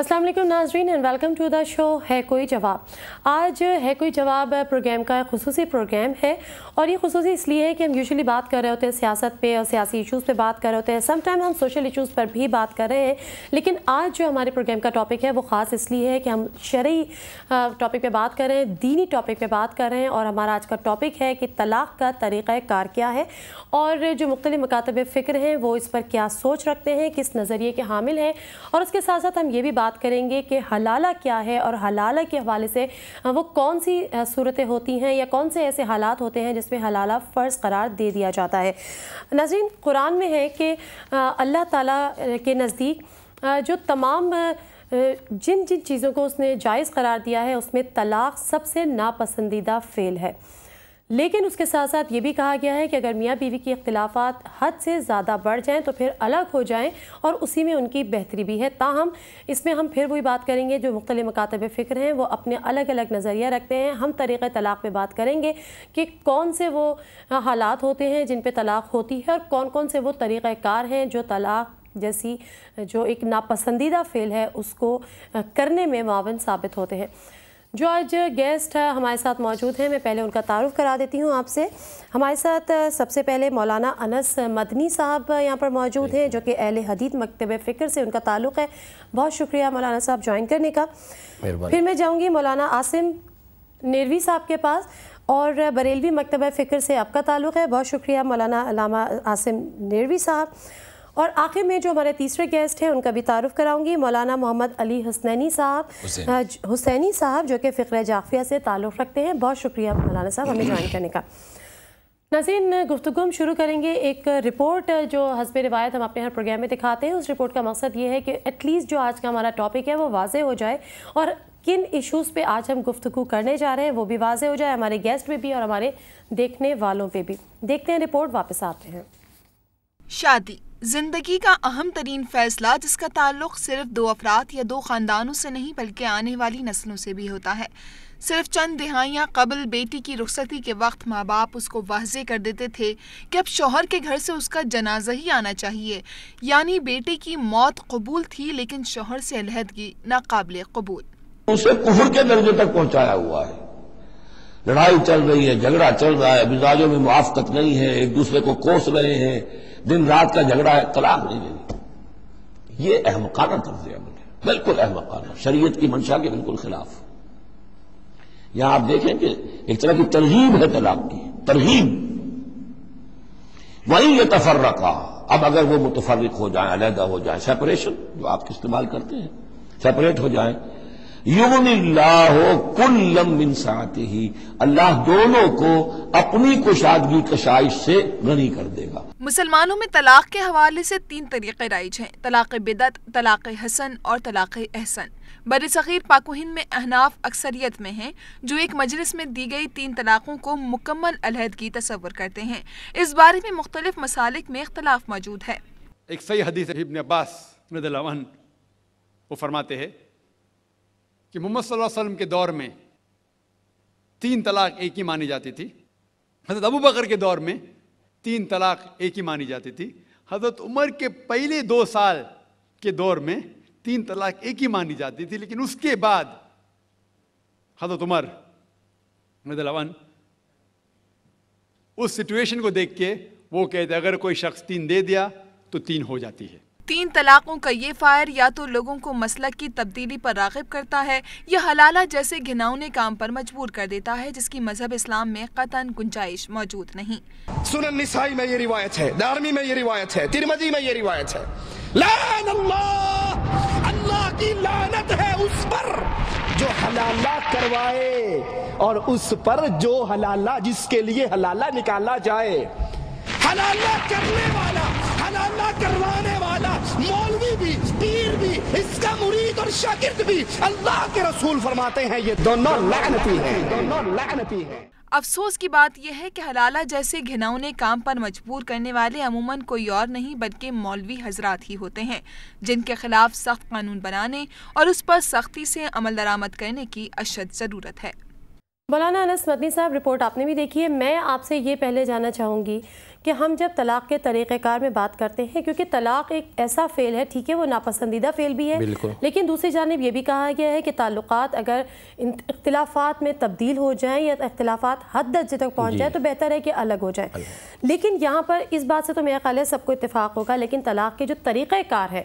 अस्सलाम वालेकुम नाज़रीन and welcome to the show है कोई जवाब। आज है कोई जवाब प्रोग्राम का खुसूसी प्रोग्राम है और ये खुसूसी इसलिए है कि हम यूजुअली बात कर रहे होते हैं सियासत पे और सियासी इश्यूज़ पे बात कर रहे होते हैं, समटाइम हम सोशल इश्यूज़ पर भी बात कर रहे हैं। लेकिन आज जो हमारे प्रोग्राम का टॉपिक है वो ख़ास इसलिए है कि हम शरई टॉपिक पे बात कर रहे हैं, दीनी टॉपिक पे बात कर रहे हैं और हमारा आज का टॉपिक है कि तलाक़ का तरीक़ा कार क्या है और जो मुख्तलिफ़ मकातब फ़िक्र हैं वो इस पर क्या सोच रखते हैं, किस नज़रिए के हामिल हैं। और उसके साथ साथ हम ये भी बात करेंगे कि हलाला क्या है और हलाला के हवाले से वो कौन सी सूरतें होती हैं या कौन से ऐसे हालात होते हैं जिसमें हलाला फ़र्ज़ करार दे दिया जाता है। नाज़रीन, कुरान में है कि अल्लाह ताला के नज़दीक जो तमाम जिन जिन चीज़ों को उसने जायज़ करार दिया है उसमें तलाक़ सबसे नापसंदीदा फ़ेल है। लेकिन उसके साथ साथ ये भी कहा गया है कि अगर मियाँ बीवी की इख्तिलाफ़ात हद से ज़्यादा बढ़ जाएं तो फिर अलग हो जाएं और उसी में उनकी बेहतरी भी है। ताहम इसमें हम फिर वही बात करेंगे, जो मुख्तलिफ़ मकातब फ़िक्र हैं वो अपने अलग अलग नज़रिया रखते हैं। हम तरीक़े तलाक़ पे बात करेंगे कि कौन से वो हालात होते हैं जिन पर तलाक़ होती है और कौन कौन से वो तरीक़े कार हैं जो तलाक़ जैसी जो एक नापसंदीदा फ़ेल है उसको करने में मुआवन साबित होते हैं। जो आज गेस्ट हमारे साथ मौजूद हैं, मैं पहले उनका तारुफ़ करा देती हूँ आपसे। हमारे साथ सबसे पहले मौलाना अनस मदनी साहब यहाँ पर मौजूद हैं जो कि अहले हदीस मकतब फ़िक्र से उनका ताल्लुक़ है। बहुत शुक्रिया मौलाना साहब ज्वाइन करने का। फिर मैं जाऊँगी मौलाना आसिम नेरवी साहब के पास और बरेलवी मकतब फ़िक्र से आपका ताल्लुक़ है। बहुत शुक्रिया मौलाना अल्लामा आसिम नेरवी साहब। और आखिर में जो हमारे तीसरे गेस्ट हैं उनका भी तारुफ़ कराऊंगी, मौलाना मोहम्मद अली हुसैनी साहब जो कि फ़िक्र जाफ़िया से ताल्लुक़ रखते हैं। बहुत शुक्रिया मौलाना साहब हमें ज्वाइन करने का। नाज़रीन, गुफ्तगू हम शुरू करेंगे। एक रिपोर्ट जो हस्ब रिवायत हम अपने हर प्रोग्राम में दिखाते हैं, उस रिपोर्ट का मकसद ये है कि एटलीस्ट जो आज का हमारा टॉपिक है वो वाज़े हो जाए और किन इश्यूज़ पे आज हम गुफ्तगू करने जा रहे हैं वो भी वाज़े हो जाए, हमारे गेस्ट पे भी और हमारे देखने वालों पे भी। देखते हैं रिपोर्ट, वापस आते हैं। शादी जिंदगी का अहम तरीन फैसला जिसका ताल्लुक सिर्फ दो अफराद या दो खानदानों से नहीं बल्कि आने वाली नस्लों से भी होता है। सिर्फ चंद दिहाइयाँ कबल बेटी की रुखसती के वक्त माँ बाप उसको वाज़े कर देते थे कि अब शौहर के घर से उसका जनाजा ही आना चाहिए, यानी बेटे की मौत कबूल थी लेकिन शौहर से अलहदगी नाकाबिल कबूल। उसे कुफ्र के दर्जे तक पहुंचाया हुआ है। लड़ाई चल रही है, झगड़ा चल रहा है, मिजाजों में मुआफ़क़त नहीं है, एक दूसरे को कोस रहे हैं, दिन रात का झगड़ा है, तलाक नहीं देनी। ये अहमकाना तर्ज़ अमल है, बिल्कुल अहमकाना, शरीयत की मंशा के बिल्कुल खिलाफ। यहां आप देखें कि एक तरह की तरगीब है तलाक की, तरगीब। वहीं ये तफर्रका, अब अगर वो मुतफर्रिक हो जाए, अलहदा हो जाए, सेपरेशन जो आप इस्तेमाल करते हैं, सेपरेट हो जाए, युगनिल्लाहु कुल्लम मिन साअतिही, अल्लाह दोनों को अपनी कुशादगी कशाइश से गनी कर देगा। मुसलमानों में तलाक के हवाले से तीन तरीक़े राइज हैं, तलाक़ बिदअत, तलाक़ हसन और तलाक़ अहसन। बर सग़ीर पाक हिंद में अहनाफ अक्सरियत में हैं जो एक मजलिस में दी गई तीन तलाक़ों को मुकम्मल अलहदगी तसव्वुर करते हैं। इस बारे में मुख्तलिफ मसालिक में इख्तलाफ मौजूद है। एक सही हदीस इब्न अब्बास रज़ियल्लाहु अन्हु वो फरमाते हैं कि मोहम्मद सल्लल्लाहु अलैहि वसल्लम के दौर में तीन तलाक एक ही मानी जाती थी। हज़रत अबू बकर के दौर में तीन तलाक एक ही मानी जाती थी। हज़रत उमर के पहले 2 साल के दौर में तीन तलाक एक ही मानी जाती थी, लेकिन उसके बाद हज़रत उमर रज़ियल्लाहु अन्हु उस सिचुएशन को देख के वो कहते अगर कोई शख्स 3 दे दिया तो 3 हो जाती है। तीन तलाकों का ये फायर या तो लोगों को मसलक की तब्दीली पर राग़िब करता है या हलाला जैसे घिनौने काम पर मजबूर कर देता है जिसकी मजहब इस्लाम में कतन गुंजाइश मौजूद नहीं। सुनन निसाई में ये रिवायत है, दारमी में ये रिवायत है, तिरमिज़ी में ये रिवायत है। लान अल्लाह, अल्लाह की लानत है उस पर जो हलाला करवाए और उस पर जो हलाला जिसके लिए हलाला निकाला जाए। हलाला करने वाला, हलाला करवाने वाला, मौलवी भी, पीर भी, इसका मुरीद और शागिर्द भी, अल्लाह के रसूल फरमाते हैं ये दोनों लानती हैं, दोनों लानती हैं। अफसोस की बात यह है कि हलाला जैसे घिनौने काम पर मजबूर करने वाले अमूमन कोई और नहीं बल्कि मौलवी हजरात ही होते हैं जिनके खिलाफ सख्त कानून बनाने और उस पर सख्ती से अमल दरामद करने की अशद ज़रूरत है। مولانا انس مدنی صاحب، رپورٹ آپ نے بھی دیکھی ہے. میں آپ سے یہ پہلے جاننا چاہوں گی کہ ہم جب طلاق کے طریقہ کار میں بات کرتے ہیں، کیونکہ طلاق ایک ایسا فعل ہے، ٹھیک ہے وہ ناپسندیدہ فعل بھی ہے، لیکن دوسری جانب یہ بھی کہا گیا ہے کہ تعلقات اگر اختلافات میں تبدیل ہو جائیں یا اختلافات حد درجے تک پہنچ جائیں تو بہتر ہے کہ الگ ہو جائیں. لیکن یہاں پر اس بات سے تو میرا خیال ہے سب کو اتفاق ہوگا، لیکن طلاق کے جو طریقہ کار ہے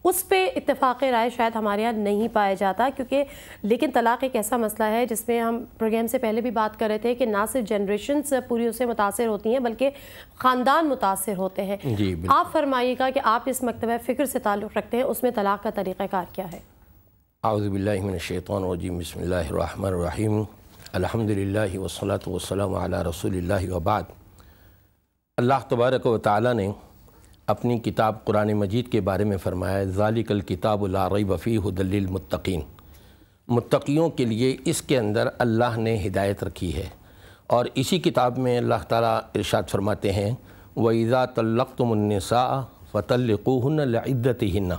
اس پہ اتفاق رائے شاید ہمارے یہاں نہیں پایا جاتا، کیونکہ لیکن طلاق ایک ایسا مسئلہ ہے جس میں ہم پروگرام سے پہلے بھی بات کر رہے تھے کہ نہ صرف جنریشنز پوری اس سے متاثر ہوتی ہیں بلکہ خاندان متاثر ہوتے ہیں. آپ فرمائیے گا کہ آپ اس مکتبہ فکر سے تعلق رکھتے ہیں، اس میں طلاق کا طریقہ کار کیا ہے؟ اعوذ باللہ من الشیطان الرجیم، بسم اللہ الرحمن الرحیم، الحمدللہ والصلاة والسلام علی رسول اللہ وبعد. اللہ تبارک و تعالی نے اپنی کتاب قرآن مجید کے بارے میں فرمایا ذالک الکتاب لا ریب فیہ ھدی للمتقین. متقیوں کے لیے اس کے اندر اللہ نے ہدایت رکھی ہے. اور اسی کتاب میں اللہ تعالیٰ ارشاد فرماتے ہیں وَإِذَا طَلَّقْتُمُ النِّسَاءَ فَطَلِّقُوهُنَّ لِعِدَّتِهِنَّ.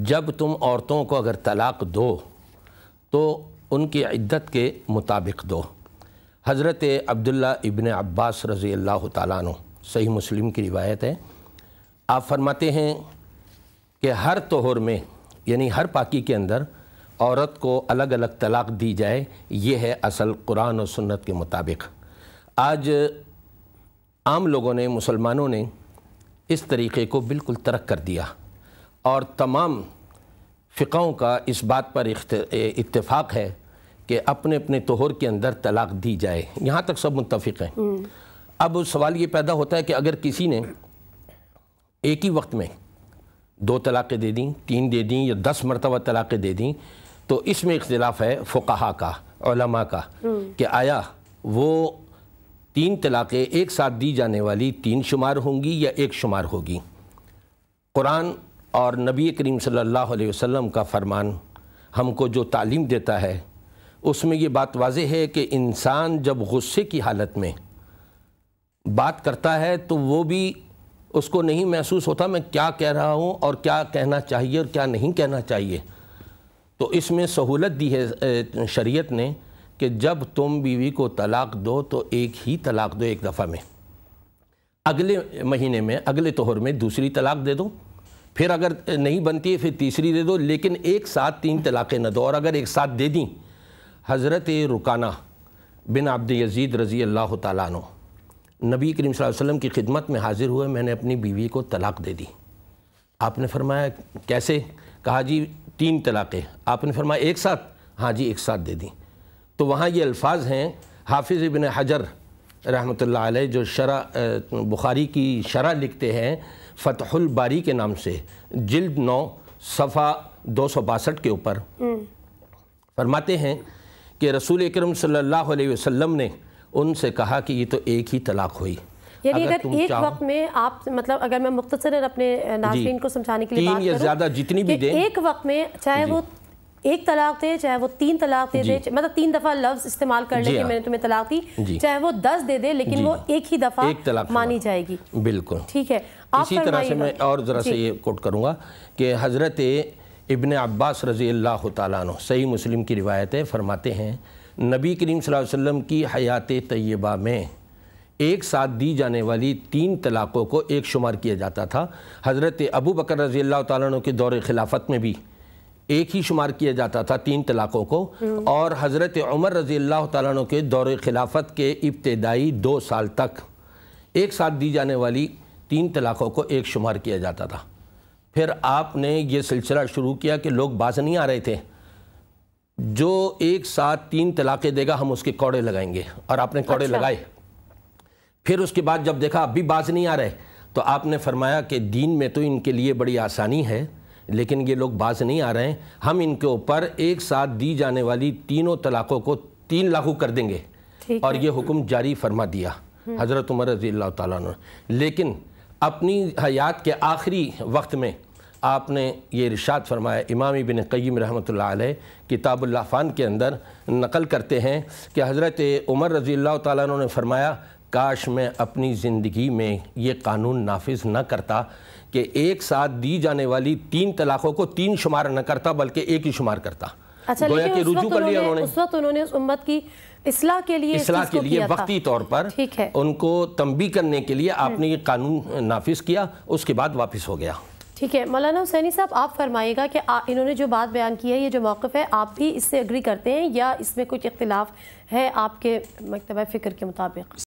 جب تم عورتوں کو اگر طلاق دو تو ان کی عدت کے مطابق دو. حضرت عبداللہ ابن عباس رضی اللہ تعالیٰ عنہ، صحیح مسلم کی روایت ہے، آپ فرماتے ہیں کہ ہر طہور میں یعنی ہر پاکی کے اندر عورت کو الگ الگ طلاق دی جائے، یہ ہے اصل قرآن و سنت کے مطابق. آج عام لوگوں نے، مسلمانوں نے اس طریقے کو بالکل ترک کر دیا اور تمام فقہوں کا اس بات پر اتفاق ہے کہ اپنے اپنے طہور کے اندر طلاق دی جائے. یہاں تک سب متفق ہیں. اب سوال یہ پیدا ہوتا ہے کہ اگر کسی نے ایک ہی وقت میں 2 طلاقیں دے دیں، 3 دے دیں یا 10 مرتبہ طلاقیں دے دیں، تو اس میں اختلاف ہے فقہا کا، علماء کا، کہ آیا وہ 3 طلاقیں ایک ساتھ دی جانے والی 3 شمار ہوں گی یا 1 شمار ہوگی. قرآن اور نبی کریم صلی اللہ علیہ وسلم کا فرمان ہم کو جو تعلیم دیتا ہے اس میں یہ بات واضح ہے کہ انسان جب غصے کی حالت میں بات کرتا ہے تو وہ بھی اس کو نہیں محسوس ہوتا میں کیا کہہ رہا ہوں اور کیا کہنا چاہیے اور کیا نہیں کہنا چاہیے. تو اس میں سہولت دی ہے شریعت نے کہ جب تم بیوی کو طلاق دو تو ایک ہی طلاق دو، ایک دفعہ میں. اگلے مہینے میں، اگلے طہور میں دوسری طلاق دے دو، پھر اگر نہیں بنتی ہے پھر تیسری دے دو، لیکن ایک ساتھ 3 طلاقیں نہ دو. اور اگر ایک ساتھ دے دیں، حضرت رکانہ بن عبد یزید رضی اللہ تعالیٰ عنہ نبی کریم صلی اللہ علیہ وسلم کی خدمت میں حاضر ہوئے، میں نے اپنی بیوی کو طلاق دے دی. آپ نے فرمایا کیسے؟ کہا جی 3 طلاقیں. آپ نے فرمایا ایک ساتھ؟ ہاں جی ایک ساتھ دے دی. تو وہاں یہ الفاظ ہیں، حافظ ابن حجر رحمۃ اللہ علیہ جو شرح بخاری کی شرح لکھتے ہیں فتح الباری کے نام سے، جلد 9 صفحہ 262 کے اوپر فرماتے ہیں کہ رسول اکرم صلی اللہ علیہ وسلم نے ان سے کہا کہ یہ تو ایک ہی طلاق ہوئی. یعنی اگر ایک وقت میں آپ، مطلب اگر میں مختصراً اپنے ناظرین کو سمجھانے کے لیے بات 3 یا زیادہ جتنی بھی دیں، ایک وقت میں چاہے وہ 1 طلاق دے، چاہے وہ 3 طلاق دے دے، مطلب 3 دفعہ لفظ استعمال کر لے کہ میں نے تمہیں طلاق دی، چاہے وہ 10 دے دے، لیکن وہ ایک ہی دفعہ مانی جائے گی. بالکل ٹھیک ہے. اسی طرح سے میں اور ذرا سے یہ کوٹ کروں گا کہ حضرت ابن عباس رضی اللہ تعالیٰ عنہ، صحیح مسلم کی روایت ہے، فرماتے ہیں نبی کریم صلی اللہ علیہ وسلم کی حیات طیبہ میں ایک ساتھ دی جانے والی 3 طلاقوں کو 1 شمار کیا جاتا تھا. حضرت ابو بکر رضی اللہ تعالیٰ عنہ کے دور خلافت میں بھی 1 ہی شمار کیا جاتا تھا 3 طلاقوں کو، اور حضرت عمر رضی اللہ تعالیٰ عنہ کے دور خلافت کے ابتدائی 2 سال تک ایک ساتھ دی جانے والی 3 طلاقوں کو 1 شمار کیا جاتا تھا. پھر آپ نے یہ سلسلہ شروع کیا کہ لوگ باز نہیں آ رہے تھے، جو ایک ساتھ 3 طلاقیں دے گا ہم اس کے کوڑے لگائیں گے، اور آپ نے کوڑے لگائے. پھر اس کے بعد جب دیکھا اب بھی باز نہیں آ رہے تو آپ نے فرمایا کہ دین میں تو ان کے لیے بڑی آسانی ہے، لیکن یہ لوگ باز نہیں آ رہے ہیں، ہم ان کے اوپر ایک ساتھ دی جانے والی 3 طلاقوں کو 3 لاگو کر دیں گے. اور یہ حکم جاری فرما دیا حضرت عمر رضی اللہ تعالیٰ عنہ. لیکن اپنی حیات کے آخری وقت میں آپ نے یہ ارشاد فرمایا. امام ابن قیم رحمۃ اللہ علیہ کتاب الاحفان کے اندر نقل کرتے ہیں کہ حضرت عمر رضی اللہ تعالیٰ عنہ نے فرمایا کاش میں اپنی زندگی میں یہ قانون نافذ نہ کرتا کہ ایک ساتھ دی جانے والی 3 طلاقوں کو 3 شمار نہ کرتا بلکہ 1 ہی شمار کرتا. اچھا گویا کہ رجوع کر لیا انہوں نے. اس وقت انہوں نے اس امت کی اصلاح کے لیے وقتی طور پر ان کو تنبیہ کرنے کے لیے آپ نے یہ قانون نافذ کیا، اس کے بعد واپس ہو گیا. ٹھیک ہے مولانا حسینی صاحب، آپ فرمائیے گا کہ انہوں نے جو بات بیان کی ہے، یہ جو موقف ہے، آپ بھی اس سے اگری کرتے ہیں یا اس میں کچھ اختلاف ہے آپ کے مکتبہ فکر کے مطابق؟